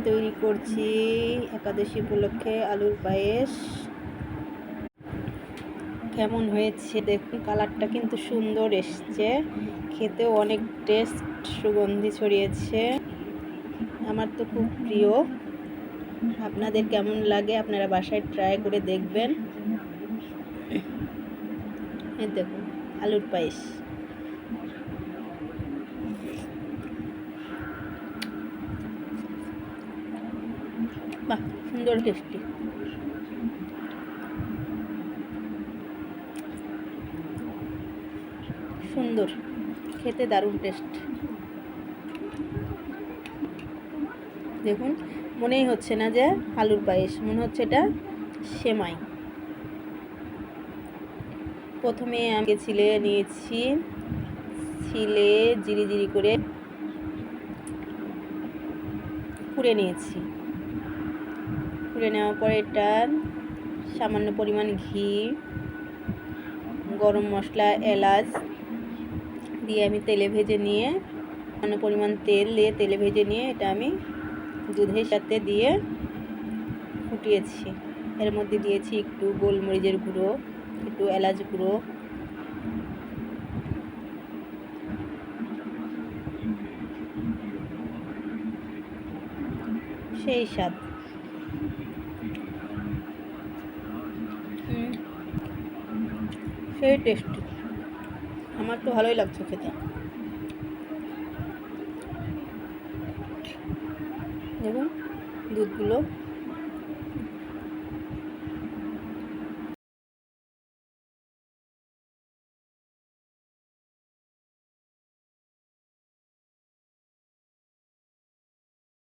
তৈরি করছি একাদশী উপলক্ষে আলুর পায়েস। কেমন হয়েছে দেখুন, কালারটা কিন্তু সুন্দর এসছে, খেতেও অনেক টেস্ট, সুগন্ধি ছড়িয়েছে। আমার তো খুব প্রিয়। আপনাদের কেমন লাগে আপনারা বাসায় ট্রাই করে দেখবেন। এই দেখুন আলুর পায়েস। বাহ, সুন্দর টেস্টি। সুন্দর খেতে, দারুণ টেস্ট। দেখুন, মনেই হচ্ছে না যে আলুর পায়েস, মনে হচ্ছে এটা সেমাই। প্রথমে আমি ছিলে নিয়েছি, ছিলে জিরি জিরি করে কুড়ে নিয়েছি। কুড়ে নেওয়ার পরে এটা সামান্য পরিমাণ ঘি, গরম মশলা, এলাচ দিয়ে আমি তেলে ভেজে নিয়ে, সামান্য পরিমাণ তেল দিয়ে তেলে ভেজে নিয়ে এটা আমি দুধের সাথে দিয়ে ফুটিয়েছি। এর মধ্যে দিয়েছি একটু গোলমরিচের গুঁড়ো, একটু এলাচ গুঁড়ো, সেই স্বাদ। সেই টেস্টি, আমার তো ভালোই লাগছে খেতে। দেখুন দুধগুলো